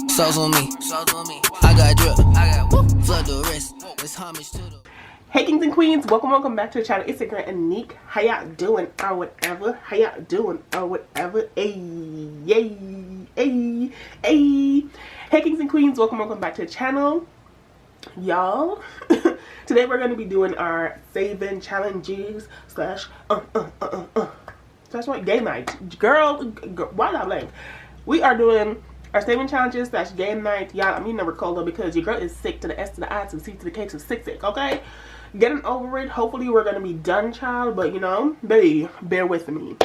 Sauce on me. I got drip. Flood the wrist. It's homage to the. Hey kings and queens, welcome back to the channel. It's your girl Anique. How y'all doing or whatever? How y'all doing or whatever? Hey. Hey kings and queens, welcome back to the channel. Y'all, today we're going to be doing our saving challenges slash what game night. Girl, why not blank? We are doing our saving challenges slash game night. Y'all, I'm eating a Ricola because your girl is sick to the S to the I to the C to the K to the sick, okay? Getting over it. Hopefully we're going to be done, child, but you know, baby, bear with me.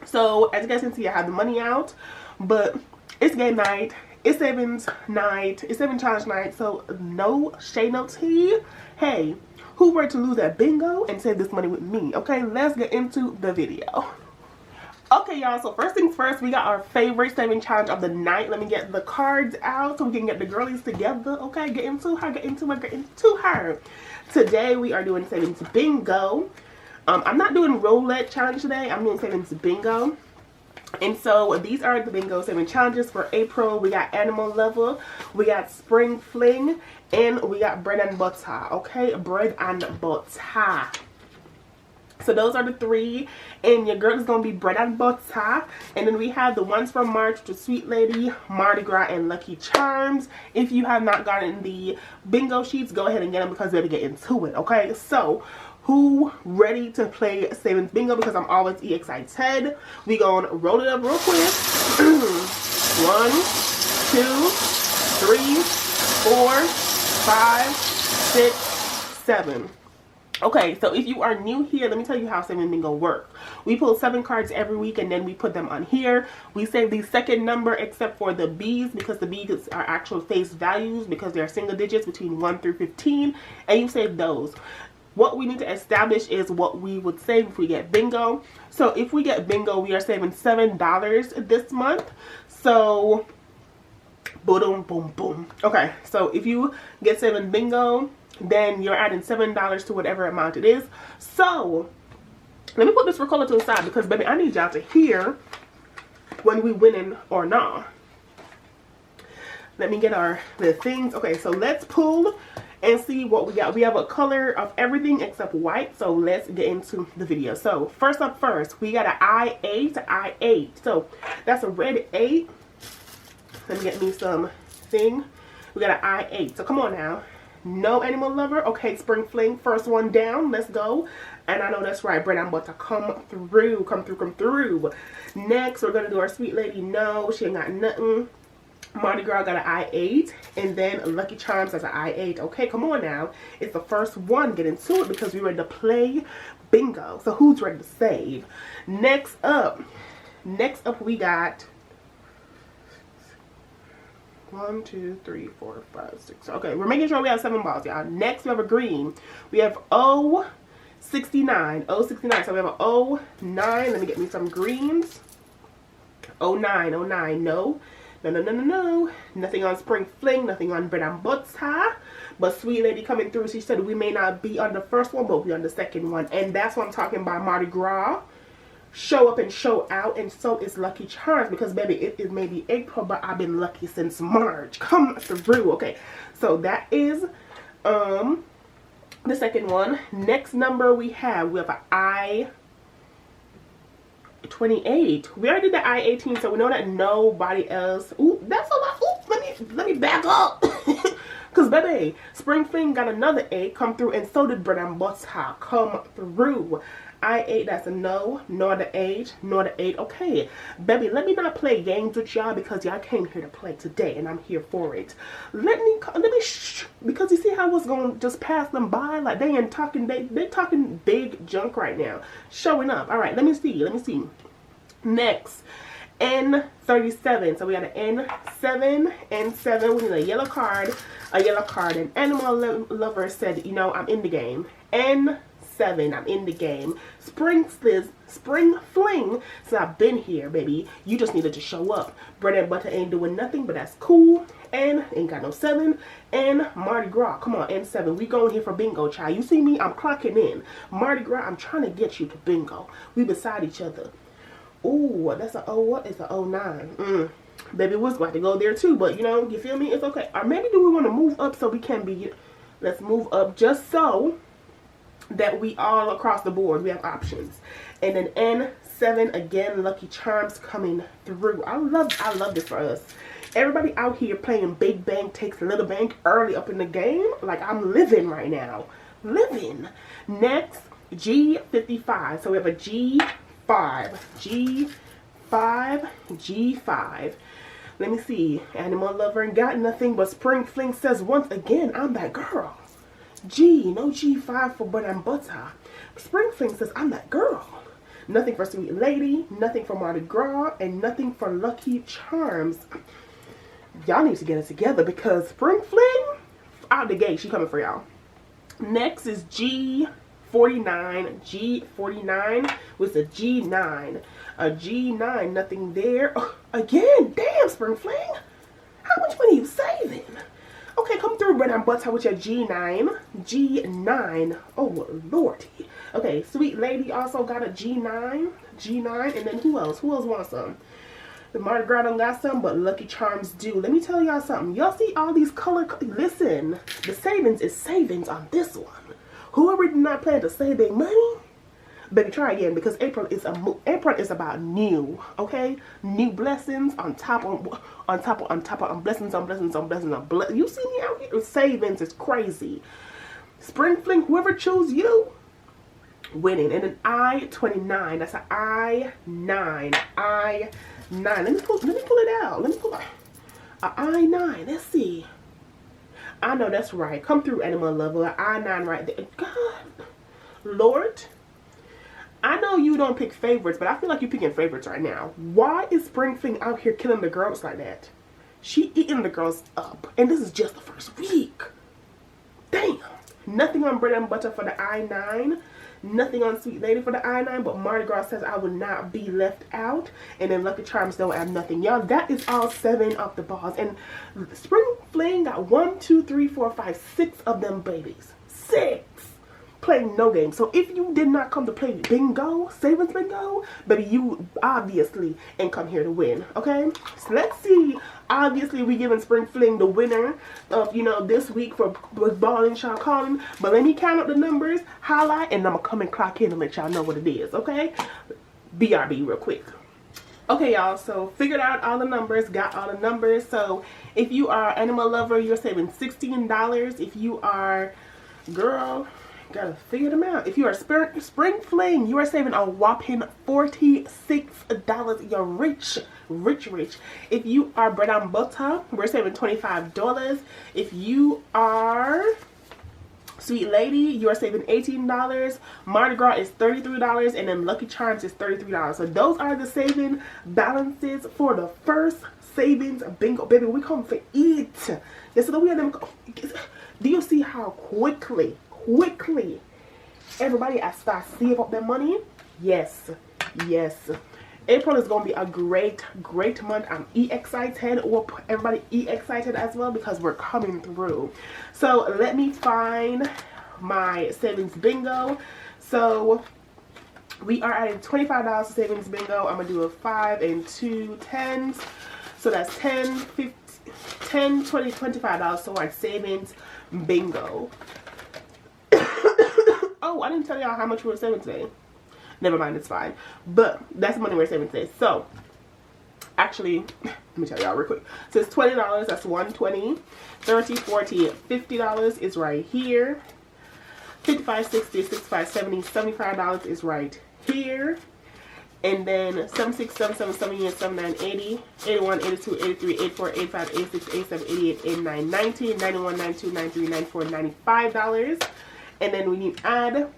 So as you guys can see, I have the money out, but it's game night. It's savings night. It's saving challenge night. So no shade, no tea. Hey, who were to lose at bingo and save this money with me? Okay, let's get into the video. Okay, y'all, so first things first, we got our favorite saving challenge of the night. Let me get the cards out so we can get the girlies together. Okay, get into her. Today we are doing savings bingo. I'm not doing roulette challenge today. I'm doing savings bingo. And so these are the bingo saving challenges for April. We got animal lover, we got spring fling, and we got bread and butter. Okay, bread and butter. So those are the three, and your girl is going to be bread and butter. And then we have the ones from March, the Sweet Lady, Mardi Gras, and Lucky Charms. If you have not gotten the bingo sheets, go ahead and get them because we're going to get into it, okay? So who ready to play savings bingo? Because I'm always excited. We gonna roll it up real quick. 1, 2, 3, 4, 5, 6, 7. Okay, so if you are new here, let me tell you how saving bingo works. We pull 7 cards every week and then we put them on here. We save the second number except for the B's because the B's are actual face values because they are single digits between 1 through 15, and you save those. What we need to establish is what we would save if we get bingo. So if we get bingo, we are saving $7 this month. So boom, boom, boom. Okay, so if you get 7 bingo, then you're adding $7 to whatever amount it is. So let me put this Ricola to the side because baby, I need y'all to hear when we winning or not. Let me get the things. Okay, so let's pull and see what we got. We have a color of everything except white, so let's get into the video. So first up first, we got an I8. So that's a red 8. Let me get me some thing. We got an I8. So come on now. No animal lover. Okay, spring fling, first one down. Let's go. And I know that's right, bread and butter. Come through. Next, we're gonna do our Sweet Lady. No, she ain't got nothing. Mardi Gras got an I8, and then Lucky Charms has an I8. Okay, come on now. It's the first one. Get into it because we're ready to play bingo. So who's ready to save? Next up we got 1, 2, 3, 4, 5, 6. Okay, we're making sure we have 7 balls, y'all. Next we have a green. We have 069. So we have a 09. Let me get me some greens. 09. No. Nothing on spring fling, nothing on bread and butter. But Sweet Lady coming through, she said we may not be on the first one, but we'll be on the second one. And that's what I'm talking about, Mardi Gras. Show up and show out, and so is Lucky Charms because baby, it is maybe April, but I've been lucky since March. Come through. Okay, so that is the second one. Next number we have an I28. We already did the I18, so we know that nobody else. Ooh, that's a lot. Ooh, let me back up. Cause baby, spring fling got another 8 come through, and so did bread and butter come through. I8, that's a no, nor the 8, nor the 8. Okay, baby, let me not play games with y'all because y'all came here to play today, and I'm here for it. Let me shh, because you see how I was gonna just pass them by, like they ain't talking, they talking big junk right now, showing up. All right, let me see. Next, N37. So we got an N7. We need a yellow card. And animal lover said, you know, I'm in the game. N7, I'm in the game. Spring fling. So I've been here, baby. You just needed to show up. Bread and butter ain't doing nothing, but that's cool. And ain't got no 7. And Mardi Gras. Come on, N7. We going here for bingo, child. You see me? I'm clocking in. Mardi Gras, I'm trying to get you to bingo. We beside each other. Ooh, that's a 0. What is a 09? Baby was about to go there too, but you know, you feel me? It's okay. Or maybe do we want to move up so we can be, let's move up just so that we all across the board, we have options. And then N7, again, Lucky Charms coming through. I love this for us. Everybody out here playing big bank takes little bank early up in the game. Like, I'm living right now. Living. Next, G55. So we have a G5. G5. G5. Let me see. Animal Lover ain't got nothing, but Spring Fling says once again, I'm that girl. G, no G5 for bread and butter. Spring Fling says, I'm that girl. Nothing for Sweet Lady, nothing for Mardi Gras, and nothing for Lucky Charms. Y'all need to get it together because Spring Fling, out the gate, she coming for y'all. Next is G49. G49 with a G9. A G9, nothing there. Oh, again, damn, Spring Fling. How much money you saving? Okay, come through bread and butter with your G9. G9. Oh, lordy. Okay, Sweet Lady also got a G9. G9. And then who else? Who else wants some? The Mardi Gras don't got some, but Lucky Charms do. Let me tell y'all something. Y'all see all these color. Listen, the savings is savings on this one. Whoever did not plan to save their money, baby, try again, because April is about new, okay? New blessings on top of blessings on blessings on blessings on blessings. You see me out here? Savings is crazy. Spring Fling, whoever choose you, winning. And then I-29, that's an I-9. I-9. Let me pull it out. Let me pull it out. I-9. Let's see. I know that's right. Come through, Animal Lover. I-9 right there. God, Lord. I know you don't pick favorites, but I feel like you're picking favorites right now. Why is Spring Fling out here killing the girls like that? She eating the girls up. And this is just the first week. Damn. Nothing on bread and butter for the I-9. Nothing on Sweet Lady for the I-9. But Mardi Gras says I will not be left out. And then Lucky Charms don't have nothing. Y'all, that is all 7 of the balls. And Spring Fling got 1, 2, 3, 4, 5, 6 of them babies. 6. Playing no game. So if you did not come to play bingo, savings bingo, baby, you obviously ain't come here to win, okay? So let's see. Obviously, we giving Spring Fling the winner of, you know, this week for balling, shot calling. But let me count up the numbers, highlight, and I'm gonna come and clock in and let y'all know what it is, okay? BRB real quick. Okay, y'all, so figured out all the numbers, got all the numbers. So if you are Animal Lover, you're saving $16. If you are, girl, gotta figure them out. If you are Spring Fling, you are saving a whopping $46. You're rich, rich, rich. If you are bread and butter, we're saving $25. If you are Sweet Lady, you are saving $18. Mardi Gras is $33, and then Lucky Charms is $33. So those are the saving balances for the first savings bingo. Baby, we come for it. Yesterday we had them. Do you see how quickly everybody has started save up their money? Yes, yes. April is going to be a great month. I'm excited. Everybody excited as well because we're coming through. So let me find my savings bingo. So we are at $25 savings bingo. I'm going to do a 5 and 2 10s. So that's 10, 15, 10, 20, $25. So our savings bingo. Oh, I didn't tell y'all how much we were saving today. Never mind, it's fine. But that's the money we're saving today. So, actually, let me tell y'all real quick. So it's $20, that's $120. $30, $40, $50 is right here. $55, $60, $65, $70, $75 is right here. And then $76, $77, $78, $79, $80, $81, $82, $83, $84, $85, $86, $87, $88, $89, $90, $91, $92, $93, $94, $95. And then we need to add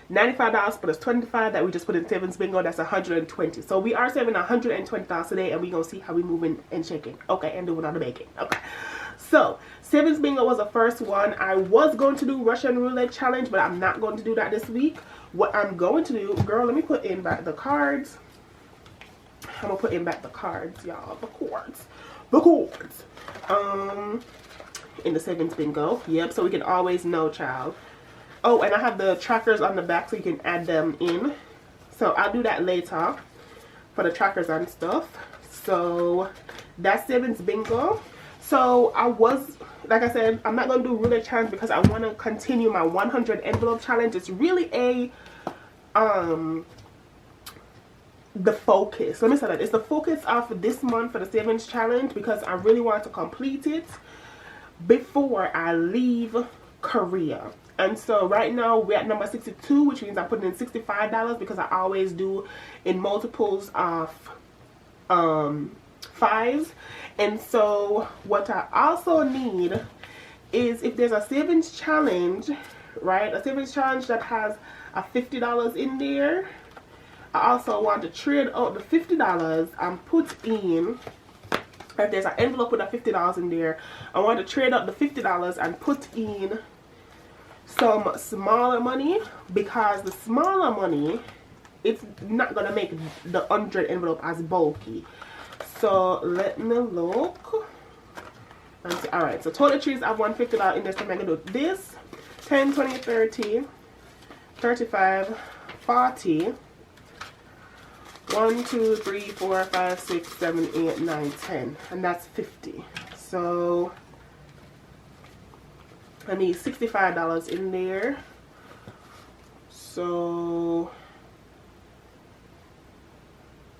$95 plus $25 that we just put in savings bingo. That's $120. So we are saving $120 today, and we're gonna see how we moving and shaking. Okay, and doing all the baking. Okay. So savings bingo was the first one. I was going to do Russian roulette challenge, but I'm not going to do that this week. What I'm going to do, girl, let me put in back the cards. I'm gonna put in back the cards, y'all. The cords. In the savings bingo. Yep, so we can always know, child. Oh, and I have the trackers on the back so you can add them in. So I'll do that later for the trackers and stuff. So that's savings bingo. So I was, like I said, I'm not going to do roulette challenge because I want to continue my 100 envelope challenge. It's really a the focus, let me say that, it's the focus of this month for the savings challenge, because I really want to complete it before I leave Korea. And so right now we're at number 62, which means I'm putting in $65 because I always do in multiples of 5s. And so what I also need is, if there's a savings challenge, right, a savings challenge that has a $50 in there, I also want to trade out the $50 and put in, if there's an envelope with a $50 in there, I want to trade out the $50 and put in some smaller money, because the smaller money, it's not going to make the 100 envelope as bulky. So let me look. Alright, so total trees I have $150 in there, so I'm going to do this 10, 20, 30, 35, 40. 1, 2, 3, 4, 5, 6, 7, 8, 9, 10, and that's 50. So I need $65 in there. So,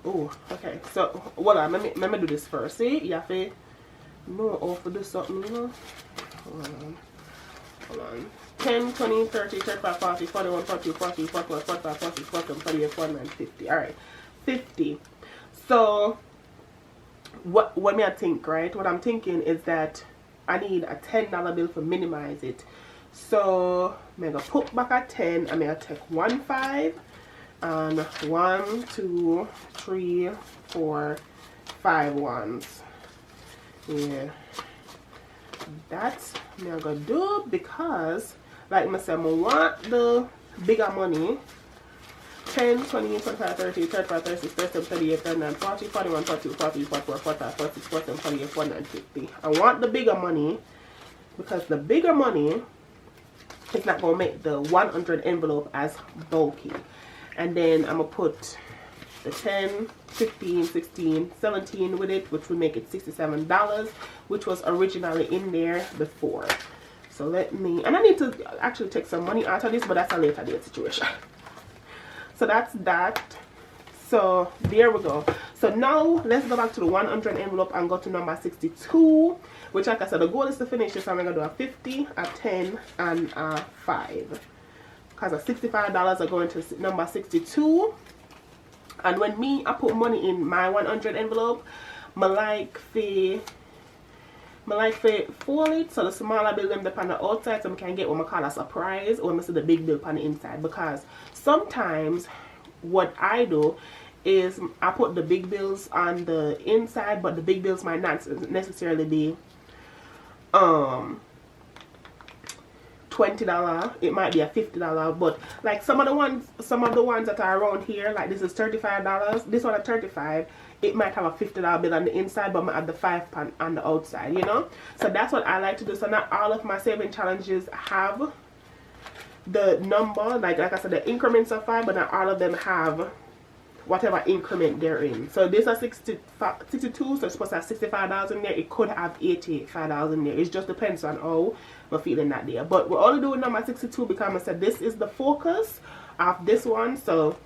oh, okay. So hold on, let me do this first. See, you have to know how to do something, you know. Hold on. 10, 20, 30, 35, 40, 41, 42, 40, 41, 45, 46, 47, 48, 49, 50. All right. 50. So what me I think, right? What I'm thinking is that I need a $10 bill to minimize it. So I'm gonna put back a 10. I'm gonna take 1 5 and 1, 2, 3, 4, 5 ones. Yeah, that's me I'm gonna do, because like I said, I want the bigger money. 10, 20, 25, 30, 35, 36, 37, 38, 39, 40, 41, 42, 43, 44, 45, 46, 47, 48, 49, 50. I want the bigger money, because the bigger money is not going to make the 100 envelope as bulky. And then I'm going to put the 10, 15, 16, 17 with it, which would make it $67, which was originally in there before. So let me, and I need to actually take some money out of this, but that's a later date situation. So that's that. So there we go. So now let's go back to the 100 envelope and go to number 62, which, like I said, the goal is to finish this. I'm going to do a 50, a 10, and a 5. Because the $65 are going to number 62. And when I put money in my 100 envelope, I like fold it so the smaller bill them on the outside, so I can get what I call a surprise, or I see the big bill on the inside. Because sometimes what I do is I put the big bills on the inside, but the big bills might not necessarily be $20. It might be a $50, but like some of the ones that are around here, like this is $35, this one at $35, it might have a $50 bill on the inside, but I have the 5 pound on the outside, you know. So that's what I like to do. So not all of my saving challenges have the number, like I said, the increments are 5, but not all of them have whatever increment they're in. So this is 62, so it's supposed to have $65 in there. It could have $85 in there. It just depends on how we're feeling that day. But we're only doing number 62 because I said this is the focus of this one. So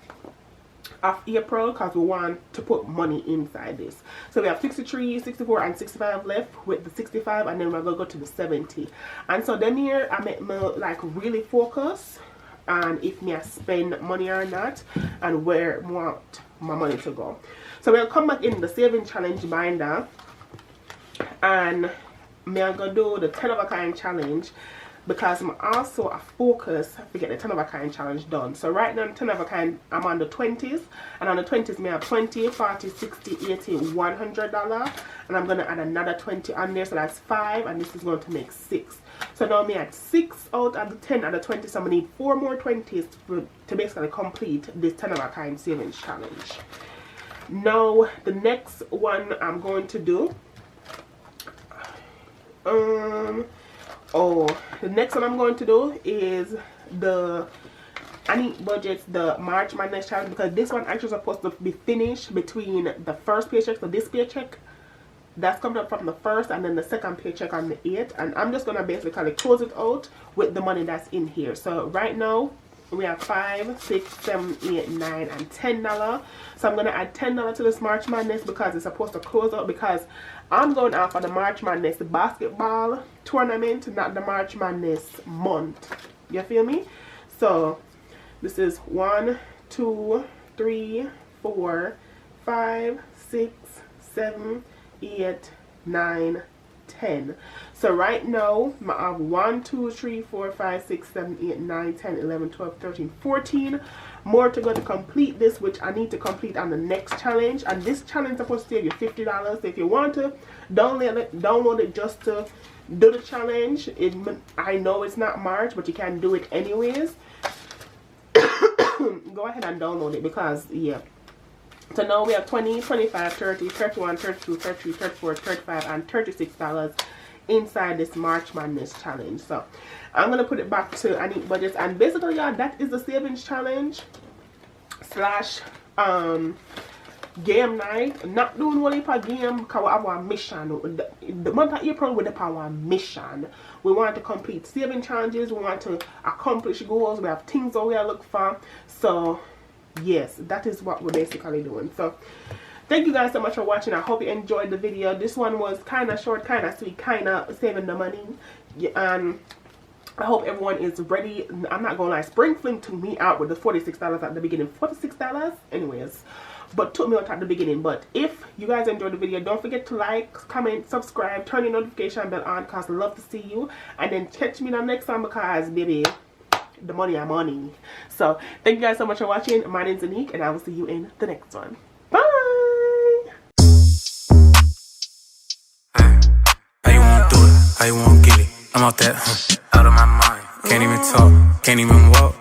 of April, because we want to put money inside this. So we have 63, 64, and 65 left with the 65, and then we're going to go to the 70. And so then here I make me like really focus on if me I spend money or not, and where I want my money to go. So we'll come back in the saving challenge binder, and me I'm going to do the 10 of a kind challenge, because I'm also a focus to get the 10 of a kind challenge done. So right now, 10 of a kind, I'm on the 20s, and on the 20s, me have 20, 40, 60, 80, $100, and I'm going to add another 20 on there, so that's 5, and this is going to make 6. So now me at 6 out of the 10 and the 20, so I'm going to need 4 more 20s to basically complete this 10 of a kind savings challenge. Now, the next one I'm going to do, the next one I'm going to do is the I need budgets the March Madness challenge, because this one actually supposed to be finished between the first paycheck. So this paycheck that's coming up from the first, and then the second paycheck on the 8th, and I'm just gonna basically close it out with the money that's in here. So right now we have $5, $6, $7, $8, $9, and $10. So I'm gonna add $10 to this March Madness because it's supposed to close out, because I'm going out for the March Madness basketball tournament, not the March Madness month. You feel me? So this is 1, 2, 3, 4, 5, 6, 7, 8, 9, 10. So right now I have 1, 2, 3, 4, 5, 6, 7, 8, 9, 10, 11, 12, 13, 14 more to go to complete this, which I need to complete on the next challenge. And this challenge is supposed to save you $50. So if you want to download it just to do the challenge, I know it's not March, but you can do it anyways. Go ahead and download it, because yeah. So now we have 20, 25, 30, 31, 32, 33, 34, 35, and $36 inside this March Madness challenge. So I'm going to put it back to I need budgets. And basically, y'all, that is the savings challenge slash game night. Not doing one per game because we have our mission. The month of April, we have our mission. We want to complete saving challenges. We want to accomplish goals. We have things that we are looking for. So yes, that is what we're basically doing. So thank you guys so much for watching. I hope you enjoyed the video. This one was kind of short, kind of sweet, kind of saving the money. And I hope everyone is ready. I'm not gonna lie, Spring Fling took me out with the $46 at the beginning. $46 anyways, but took me out at the beginning. But if you guys enjoyed the video, don't forget to like, comment, subscribe, turn your notification bell on, because I love to see you. And then catch me the next time, because baby, the money I'm money. So thank you guys so much for watching. My name's Anique, and I will see you in the next one. Bye. How you wanna do it? How you wanna get it? I'm out that, out of my mind. Can't even talk, can't even walk.